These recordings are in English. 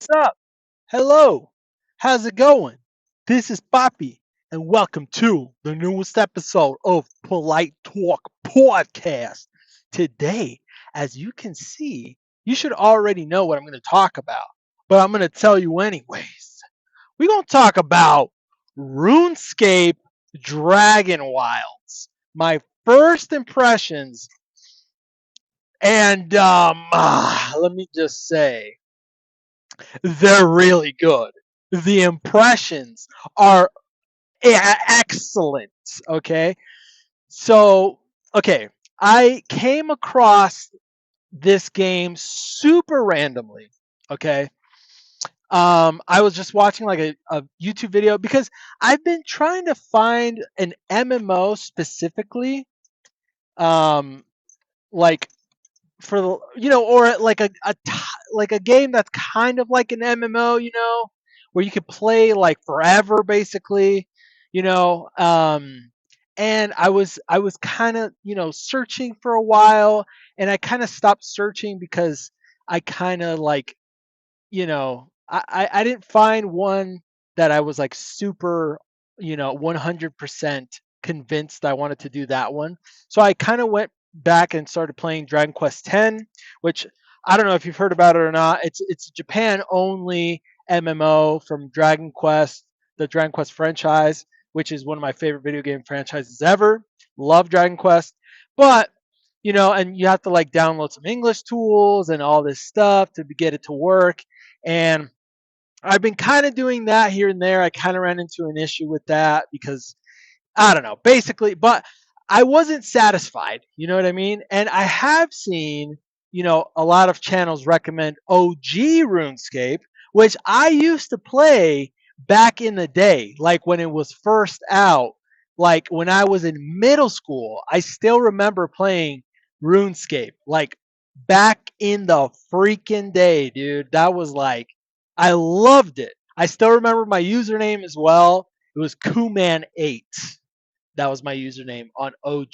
What's up? Hello. How's it going? This is Poppy, and welcome to the newest episode of Polite Talk Podcast. Today, as you can see, you should already know what I'm going to talk about, but I'm going to tell you anyways. We're going to talk about RuneScape Dragonwilds. My first impressions, and let me just say, they're really good. The impressions are excellent. Okay. So, okay. I came across this game super randomly. Okay. I was just watching like a YouTube video because I've been trying to find an MMO specifically, um, like for the or like like a game that's kind of like an MMO, where you could play like forever basically, you know. And I was kind of searching for a while, and I kind of stopped searching because I kind of like I didn't find one that I was like super 100% convinced I wanted to do that one. So I kind of went back and started playing Dragon Quest X, which I don't know if you've heard about it or not. It's Japan only MMO from Dragon Quest, the Dragon Quest franchise, which is one of my favorite video game franchises ever. Love Dragon Quest, but and you have to like download some English tools and all this stuff to get it to work. And I've been kind of doing that here and there. I kind of ran into an issue with that because I don't know, basically, but I wasn't satisfied. You know what I mean? And I have seen, a lot of channels recommend OG RuneScape, which I used to play back in the day, like when it was first out, like when I was in middle school. I still remember playing RuneScape, like back in the freaking day, dude. That was like, I loved it. I still remember my username as well. It was Kuman8. That was my username on OG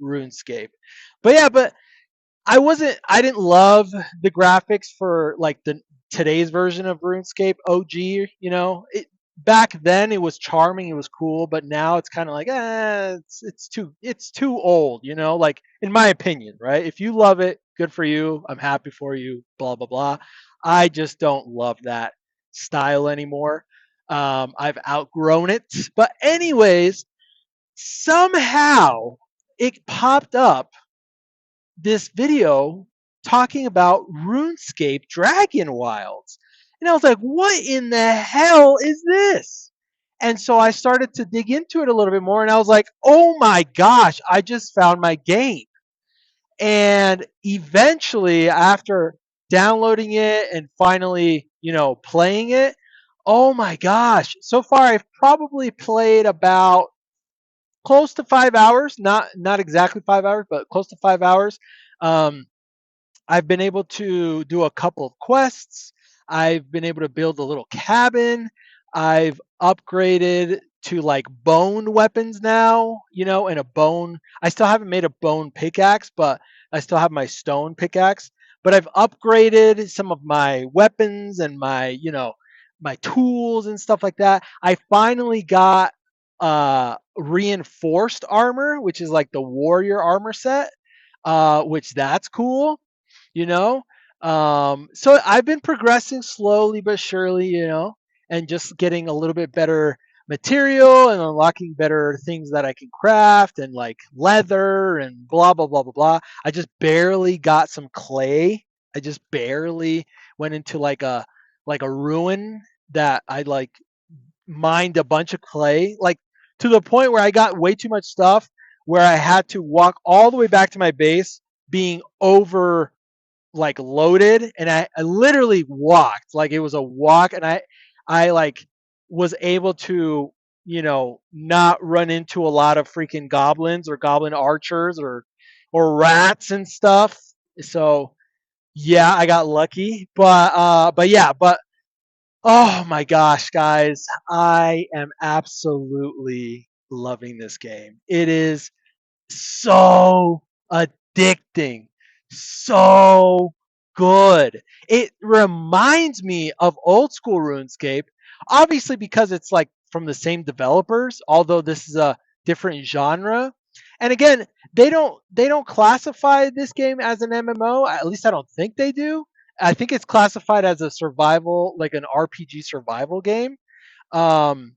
RuneScape. But yeah, but I didn't love the graphics for like the today's version of RuneScape OG, back then it was charming, it was cool, but now it's kind of like it's too old, like in my opinion, right? If you love it, good for you. I'm happy for you, blah blah blah. I just don't love that style anymore. I've outgrown it. But anyways, somehow it popped up this video talking about RuneScape Dragonwilds. And I was like, what in the hell is this? And so I started to dig into it a little bit more, and I was like, oh my gosh, I just found my game. And eventually, after downloading it and finally, playing it, oh my gosh, so far I've probably played about close to 5 hours, not exactly 5 hours, but close to 5 hours. Um, I've been able to do a couple of quests. I've been able to build a little cabin. I've upgraded to like bone weapons now, and a bone. I still haven't made a bone pickaxe, but I still have my stone pickaxe. But I've upgraded some of my weapons and my tools and stuff like that. I finally got reinforced armor, which is like the warrior armor set, which that's cool you know so I've been progressing slowly but surely, and just getting a little bit better material and unlocking better things that I can craft, and like leather and blah blah blah blah blah. I just barely got some clay. I just barely went into like a ruin that I like mined a bunch of clay, like to the point where I got way too much stuff where I had to walk all the way back to my base, being over like loaded, and I literally walked like it was a walk, and I like was able to not run into a lot of freaking goblins or goblin archers or rats and stuff. So yeah, I got lucky, but yeah, but oh my gosh, guys, I am absolutely loving this game. It is so addicting, so good. It reminds me of old school RuneScape, obviously because it's like from the same developers, although this is a different genre. And again, they don't classify this game as an MMO. At least I don't think they do. I think it's classified as a survival, like an RPG survival game. Um,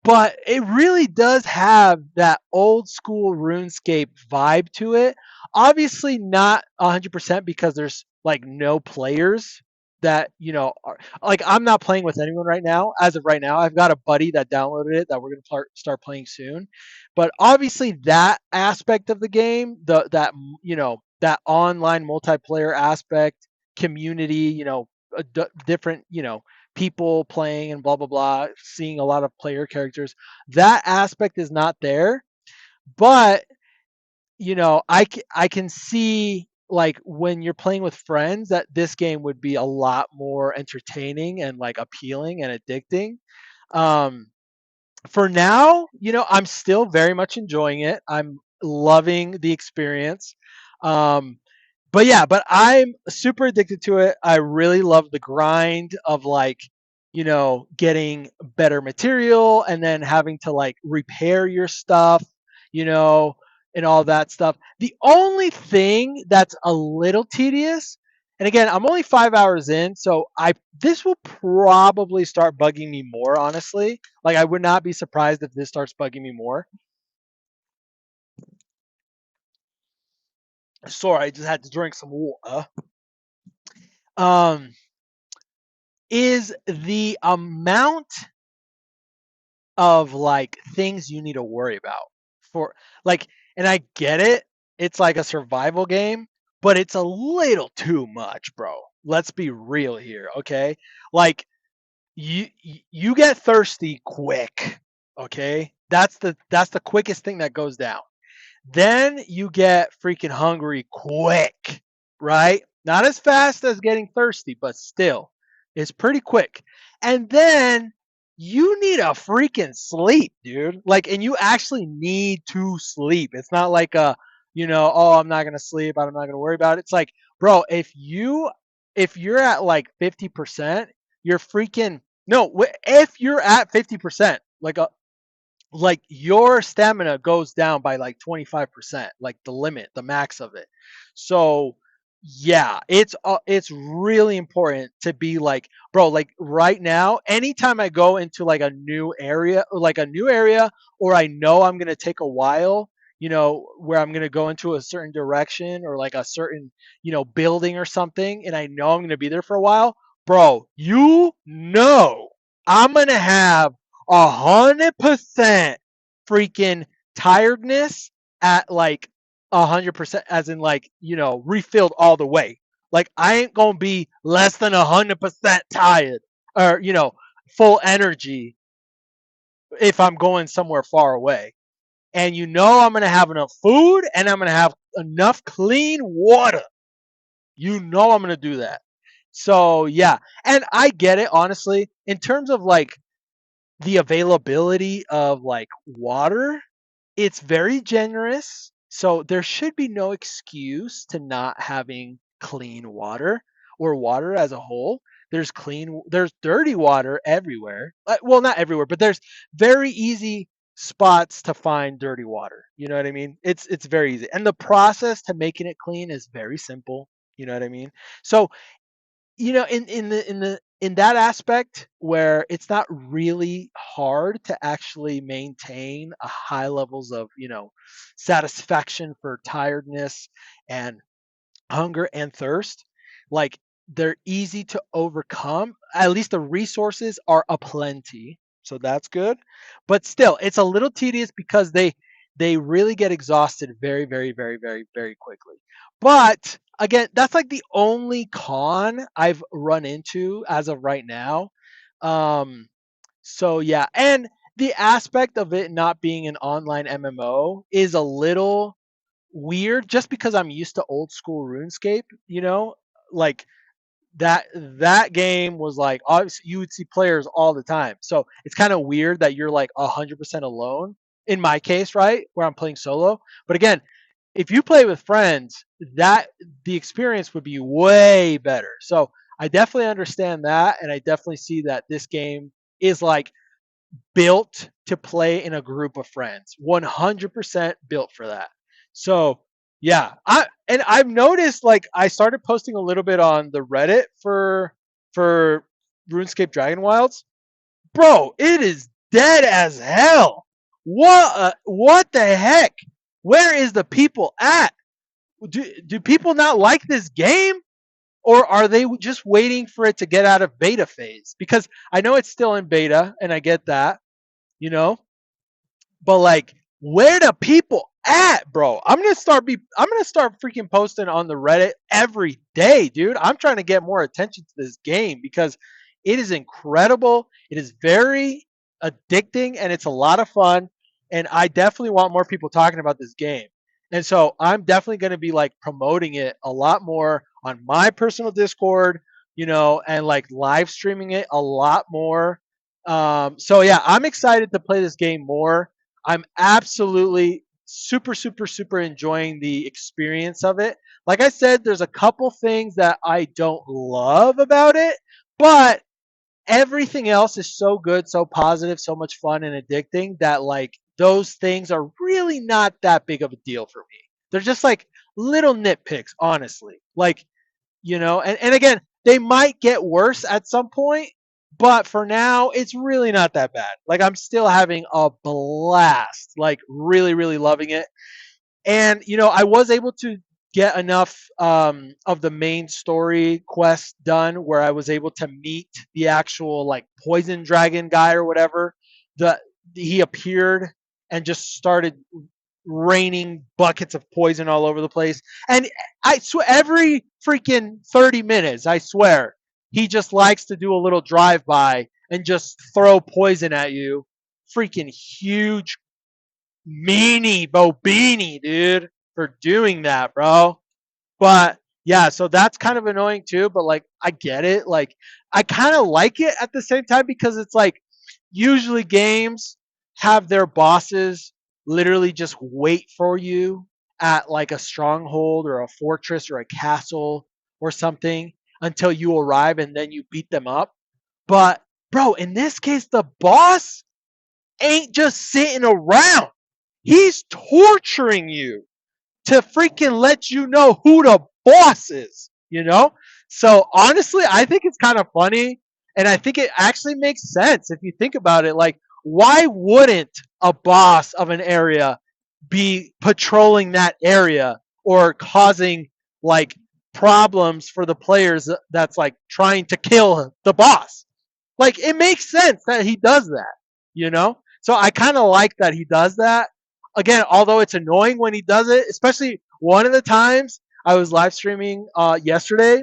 but it really does have that old school RuneScape vibe to it. Obviously, not 100% because there's like no players that are like I'm not playing with anyone right now. As of right now, I've got a buddy that downloaded it that we're gonna start playing soon. But obviously, that aspect of the game, that online multiplayer aspect, community, different people playing and blah blah blah, seeing a lot of player characters. That aspect is not there, but I can see like when you're playing with friends that this game would be a lot more entertaining and like appealing and addicting. Um, for now, I'm still very much enjoying it. I'm loving the experience. Um, but I'm super addicted to it. I really love the grind of like, getting better material and then having to like repair your stuff, you know, and all that stuff. The only thing that's a little tedious, and again, I'm only 5 hours in, so I this will probably start bugging me more, honestly. Like I would not be surprised if this starts bugging me more. Sorry, I just had to drink some water. Um, is the amount of like things you need to worry about for like, and I get it, it's like a survival game, but it's a little too much, bro. Let's be real here, okay? Like you get thirsty quick, okay? That's the quickest thing that goes down. Then you get freaking hungry quick, right? Not as fast as getting thirsty, but still, it's pretty quick. And then you need a freaking sleep, dude. Like, and you actually need to sleep. It's not like oh, I'm not gonna sleep. I'm not gonna worry about it. It's like, bro, if you're at like 50%, you're freaking no. If you're at 50%, like your stamina goes down by like 25%, like the limit, the max of it. So yeah, it's really important to be like, bro, like right now, anytime I go into like a new area or I know I'm going to take a while, where I'm going to go into a certain direction or like a certain, building or something, and I know I'm going to be there for a while, bro, I'm going to have 100% freaking tiredness at like 100%, as in like refilled all the way. Like I ain't gonna be less than 100% tired or full energy if I'm going somewhere far away. And I'm gonna have enough food and I'm gonna have enough clean water. I'm gonna do that. So yeah, and I get it honestly in terms of like the availability of like water. It's very generous, so there should be no excuse to not having clean water or water as a whole. There's dirty water everywhere. Well, not everywhere, but there's very easy spots to find dirty water. You know what I mean? It's very easy. And the process to making it clean is very simple. You know what I mean? So in that aspect where it's not really hard to actually maintain a high levels of satisfaction for tiredness and hunger and thirst, like they're easy to overcome. At least the resources are aplenty, so that's good. But still, it's a little tedious because they really get exhausted very, very, very, very, very quickly. But again, that's like the only con I've run into as of right now. Um, so yeah, and the aspect of it not being an online MMO is a little weird just because I'm used to old school RuneScape, like that game was like obviously you would see players all the time. So it's kind of weird that you're like 100% alone in my case, right? Where I'm playing solo. But again, if you play with friends, that the experience would be way better. So I definitely understand that, and I definitely see that this game is like built to play in a group of friends. 100% built for that. So yeah, I've noticed, like, I started posting a little bit on the Reddit for RuneScape Dragonwilds. Bro, it is dead as hell. What the heck? Where is the people at? Do people not like this game, or are they just waiting for it to get out of beta phase? Because I know it's still in beta, and I get that, you know, but like, where the people at, bro? I'm gonna start freaking posting on the Reddit every day, dude. I'm trying to get more attention to this game because it is incredible. It is very addicting and it's a lot of fun. And I definitely want more people talking about this game. And so I'm definitely going to be like promoting it a lot more on my personal Discord, and like live streaming it a lot more. So yeah, I'm excited to play this game more. I'm absolutely super, super, super enjoying the experience of it. Like I said, there's a couple things that I don't love about it, but everything else is so good, so positive, so much fun and addicting that like those things are really not that big of a deal for me. They're just like little nitpicks, honestly. Like, and again, they might get worse at some point, but for now it's really not that bad. Like, I'm still having a blast, like really, really loving it. And I was able to get enough of the main story quest done where I was able to meet the actual like poison dragon guy or whatever. The He appeared and just started raining buckets of poison all over the place. And I swear, every freaking 30 minutes, I swear, he just likes to do a little drive by and just throw poison at you. Freaking huge meanie bobini, dude, for doing that, bro. But yeah, so that's kind of annoying too, but like I get it. Like, I kind of like it at the same time because it's like usually games have their bosses literally just wait for you at like a stronghold or a fortress or a castle or something until you arrive and then you beat them up. But bro, in this case the boss ain't just sitting around. He's torturing you to freaking let you know who the boss is. So honestly, I think it's kind of funny, and I think it actually makes sense if you think about it. Like, why wouldn't a boss of an area be patrolling that area or causing like problems for the players that's like trying to kill the boss? Like, it makes sense that he does that. So I kind of like that he does that. Again, although it's annoying when he does it, especially one of the times I was live streaming yesterday.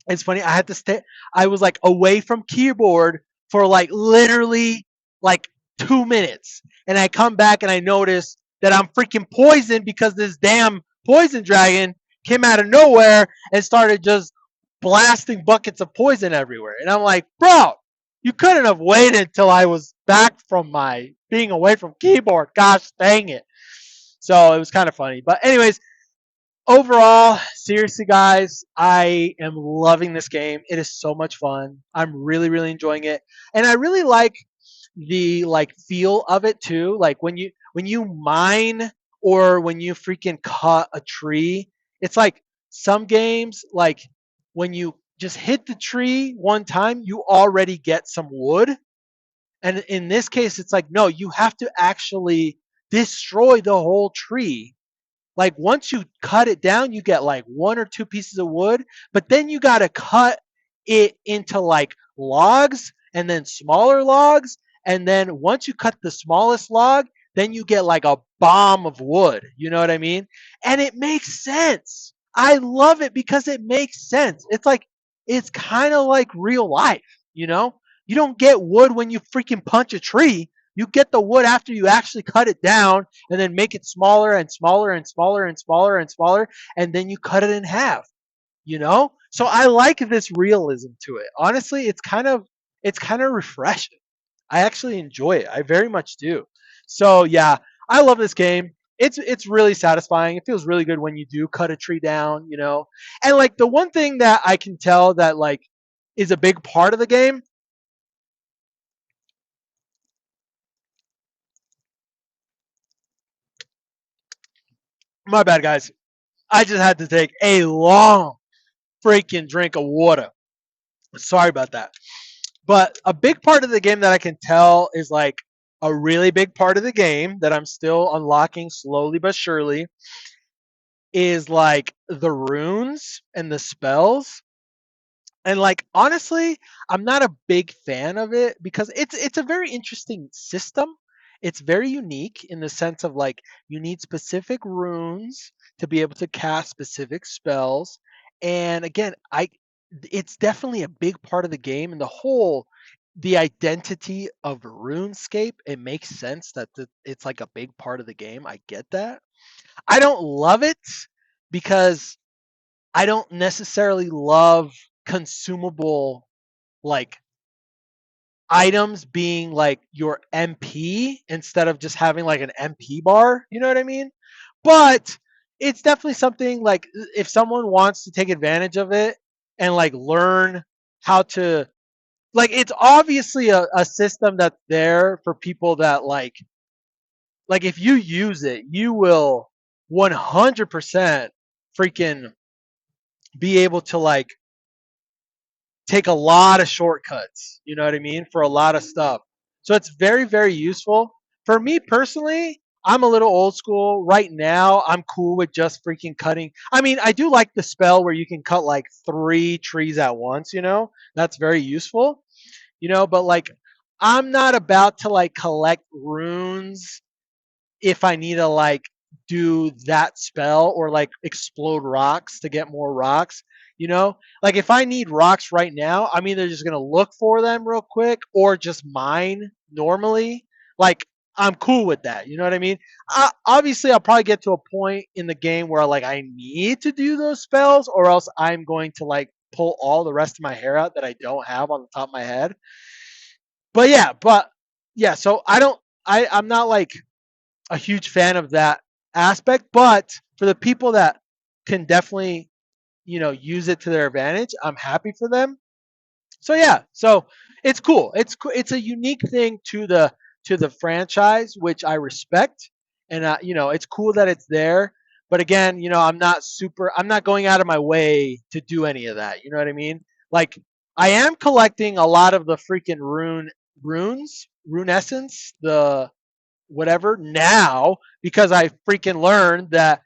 It's funny. I had to stay. I was like away from keyboard for like literally like 2 minutes, and I come back and I notice that I'm freaking poisoned because this damn poison dragon came out of nowhere and started just blasting buckets of poison everywhere. And I'm like, bro, you couldn't have waited till I was back from my being away from keyboard. Gosh dang it. So it was kind of funny. But anyways, overall, seriously, guys, I am loving this game. It is so much fun. I'm really, really enjoying it, and I really like the like feel of it too. Like when you mine or when you freaking cut a tree, it's like some games like when you just hit the tree one time, you already get some wood. And in this case, it's like, no, you have to actually destroy the whole tree. Like, once you cut it down, you get like one or two pieces of wood, but then you got to cut it into like logs and then smaller logs. And then once you cut the smallest log, then you get like a bomb of wood. You know what I mean? And it makes sense. I love it because it makes sense. It's like, it's kind of like real life, you know? You don't get wood when you freaking punch a tree. You get the wood after you actually cut it down and then make it smaller and smaller and smaller and smaller and smaller, and then you cut it in half. So I like this realism to it. Honestly, it's kind of refreshing. I actually enjoy it. I very much do. So yeah, I love this game. it's really satisfying. It feels really good when you do cut a tree down, And like the one thing that I can tell that like is a big part of the game. My bad, guys. I just had to take a long freaking drink of water. Sorry about that. But a big part of the game that I can tell is like a really big part of the game that I'm still unlocking slowly but surely is like the runes and the spells. And like honestly, I'm not a big fan of it because it's a very interesting system. It's very unique in the sense of like you need specific runes to be able to cast specific spells. And again, I it's definitely a big part of the game and the identity of RuneScape. It makes sense that it's like a big part of the game. I get that. I don't love it because I don't necessarily love consumable like items being like your MP instead of just having like an MP bar. You know what I mean? But it's definitely something like if someone wants to take advantage of it and like learn how to like it's obviously a system that's there for people that like if you use it, you will 100% freaking be able to like take a lot of shortcuts, you know what I mean, for a lot of stuff. So it's very, very useful. For me personally, I'm a little old school. Right now, I'm cool with just freaking cutting. I mean, I do like the spell where you can cut like 3 trees at once, That's very useful, but like I'm not about to like collect runes if I need to like do that spell or like explode rocks to get more rocks, like if I need rocks right now, I'm either just gonna look for them real quick or just mine normally. Like I'm cool with that. You know what I mean? Obviously, I'll probably get to a point in the game where like I need to do those spells, or else I'm going to like pull all the rest of my hair out that I don't have on the top of my head. But yeah. So I don't. I'm not like a huge fan of that aspect, but for the people that can definitely, use it to their advantage, I'm happy for them. So yeah, so it's cool. It's a unique thing to the franchise, which I respect, and it's cool that it's there. But again, I'm not going out of my way to do any of that. You know what I mean? Like I am collecting a lot of the freaking rune essence, the whatever now because I freaking learned that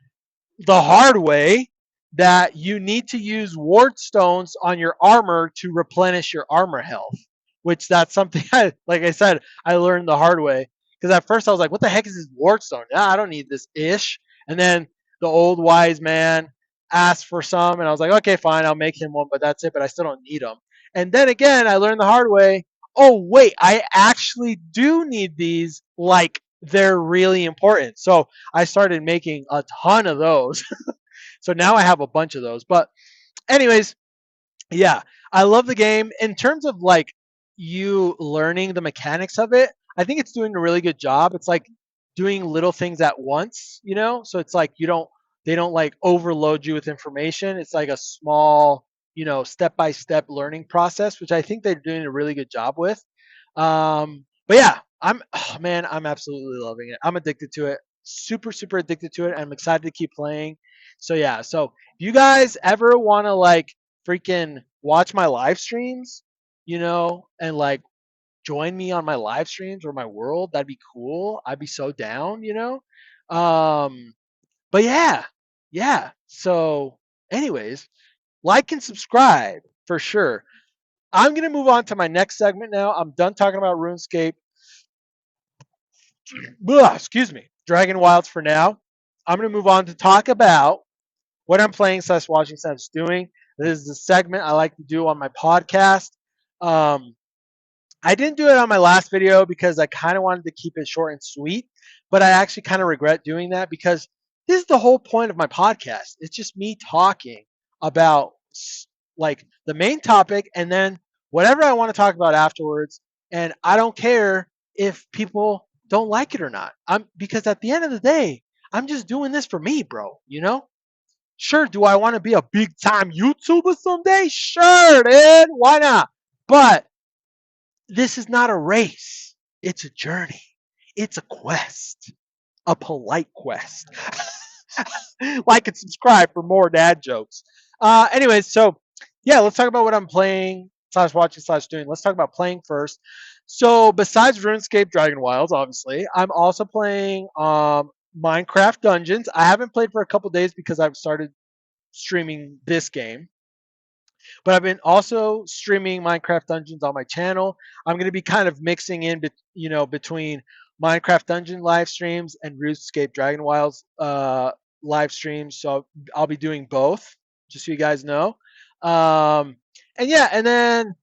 the hard way that you need to use ward stones on your armor to replenish your armor health, which that's something like I said, I learned the hard way. Because at first I was like, what the heck is this ward stone? Ah, I don't need this ish. And then the old wise man asked for some, and I was like, okay, fine, I'll make him one, but that's it. But I still don't need them. And then again, I learned the hard way. Oh wait, I actually do need these. Like they're really important. So I started making a ton of those. So now I have a bunch of those. But anyways, yeah, I love the game. In terms of like you learning the mechanics of it, I think it's doing a really good job. It's like doing little things at once, So it's like they don't like overload you with information. It's like a small, step by step learning process, which I think they're doing a really good job with. But yeah, oh man, I'm absolutely loving it. I'm addicted to it. Super, super addicted to it. I'm excited to keep playing. So yeah, so if you guys ever want to like freaking watch my live streams, and like join me on my live streams or my world, that'd be cool. I'd be so down. But yeah, yeah. So, anyways, like and subscribe for sure. I'm gonna move on to my next segment now. I'm done talking about RuneScape. Blah, excuse me, Dragon Wilds for now. I'm gonna move on to talk about what I'm playing slash watching slash doing. This is the segment I like to do on my podcast. Um, I didn't do it on my last video because I kind of wanted to keep it short and sweet, but I actually kind of regret doing that because this is the whole point of my podcast. It's just me talking about like the main topic and then whatever I want to talk about afterwards. And I don't care if people don't like it or not. I'm because at the end of the day, I'm just doing this for me, bro. You know? Sure, do I want to be a big time YouTuber someday? Sure, dude. Why not? But this is not a race. It's a journey. It's a quest. A polite quest. Like and subscribe for more dad jokes. Anyways, so yeah, let's talk about what I'm playing slash watching slash doing. Let's talk about playing first. So besides RuneScape Dragonwilds, obviously, I'm also playing Minecraft Dungeons. I haven't played for a couple days because I've started streaming this game. But I've been also streaming Minecraft Dungeons on my channel. I'm going to be kind of mixing in, between Minecraft Dungeon live streams and RuneScape Dragonwilds live streams. So I'll be doing both, just so you guys know. Um, and yeah, and then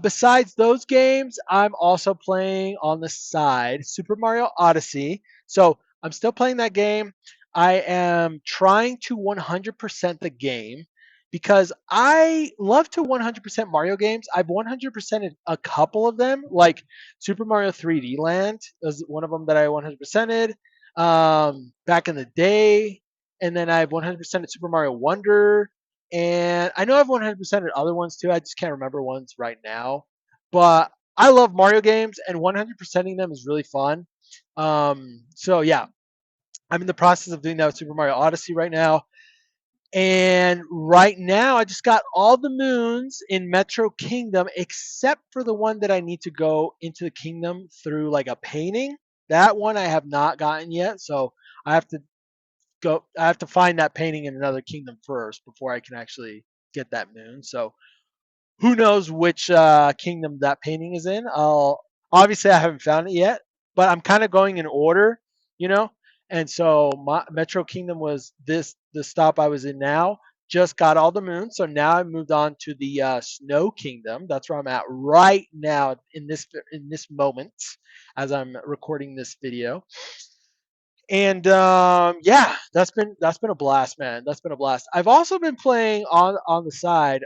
besides those games, I'm also playing on the side Super Mario Odyssey. So I'm still playing that game. I am trying to 100% the game because I love to 100% Mario games. I've 100%ed a couple of them, like Super Mario 3D Land was one of them that I 100%ed back in the day, and then I've 100%ed Super Mario Wonder, and I know I've 100%ed other ones too. I just can't remember ones right now, but I love Mario games, and 100%ing them is really fun. So yeah, I'm in the process of doing that with Super Mario Odyssey right now. And right now, I just got all the moons in Metro Kingdom except for the one that I need to go into the kingdom through like a painting. That one I have not gotten yet, so I have to go. I have to find that painting in another kingdom first before I can actually get that moon. So who knows which kingdom that painting is in. I'll obviously I haven't found it yet, but I'm kind of going in order, you know. And so my Metro Kingdom was the stop I was in now. Just got all the moons, so now I moved on to the Snow Kingdom. That's where I'm at right now in this moment as I'm recording this video. And yeah, that's been a blast, man. That's been a blast. I've also been playing on the side.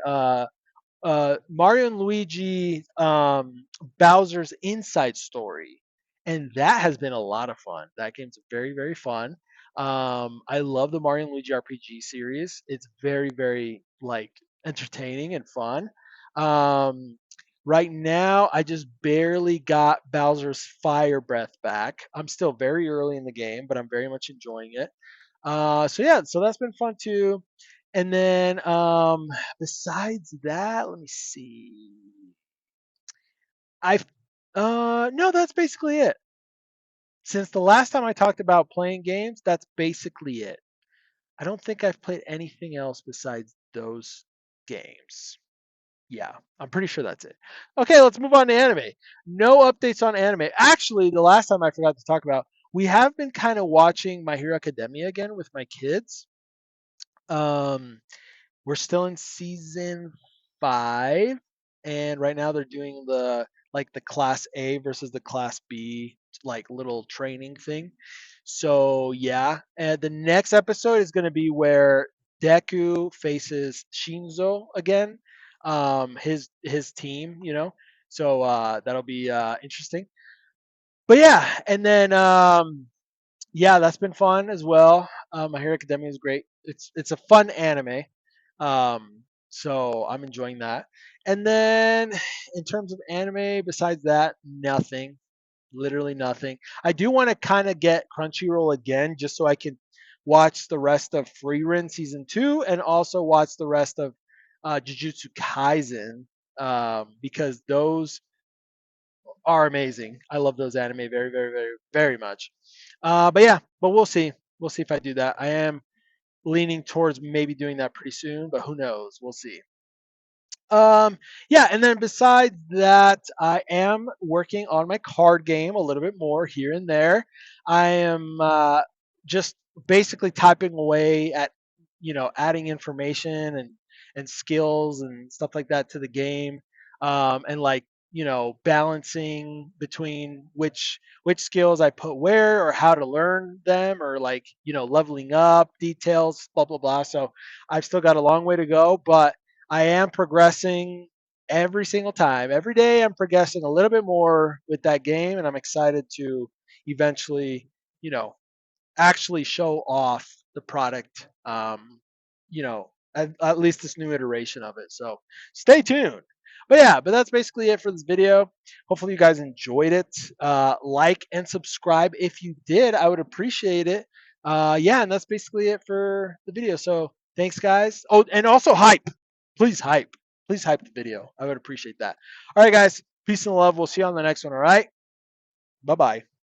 Mario and Luigi Bowser's Inside Story, and that has been a lot of fun. That game's very very fun. I love the Mario and Luigi RPG series. It's very very like entertaining and fun. Um, right now, I just barely got Bowser's Fire Breath back. I'm still very early in the game, but I'm very much enjoying it. So yeah, so that's been fun too. And then besides that, let me see. I've no, that's basically it. Since the last time I talked about playing games, that's basically it. I don't think I've played anything else besides those games. Yeah, I'm pretty sure that's it. Okay, let's move on to anime. No updates on anime. Actually, the last time I forgot to talk about, we have been kind of watching My Hero Academia again with my kids. Um, We're still in season 5, and right now they're doing the class A versus the class B like little training thing. So yeah, and the next episode is going to be where Deku faces Shinzo again, his team, you know. So that'll be interesting. But yeah, and then yeah, that's been fun as well. My Hero Academia is great. It's a fun anime, so I'm enjoying that. And then in terms of anime, besides that, nothing. Literally nothing. I do want to kind of get Crunchyroll again, just so I can watch the rest of Frieren season 2 and also watch the rest of Jujutsu Kaisen, because those are amazing. I love those anime very, very, very, very much. But yeah, but we'll see. We'll see if I do that. I am leaning towards maybe doing that pretty soon, but who knows? We'll see. Yeah, and then besides that, I am working on my card game a little bit more here and there. I am just basically typing away at, adding information and skills and stuff like that to the game, and like, balancing between which skills I put where or how to learn them, or like, leveling up details, blah blah blah. So I've still got a long way to go, but I am progressing every single time. Every day I'm progressing a little bit more with that game, and I'm excited to eventually, you know, actually show off the product, you know, at least this new iteration of it. So stay tuned. But yeah, but that's basically it for this video. Hopefully you guys enjoyed it. Like and subscribe if you did. I would appreciate it. Yeah, and that's basically it for the video. So thanks, guys. Oh, and also hype. Please hype. Please hype the video. I would appreciate that. All right, guys. Peace and love. We'll see you on the next one. All right. Bye bye.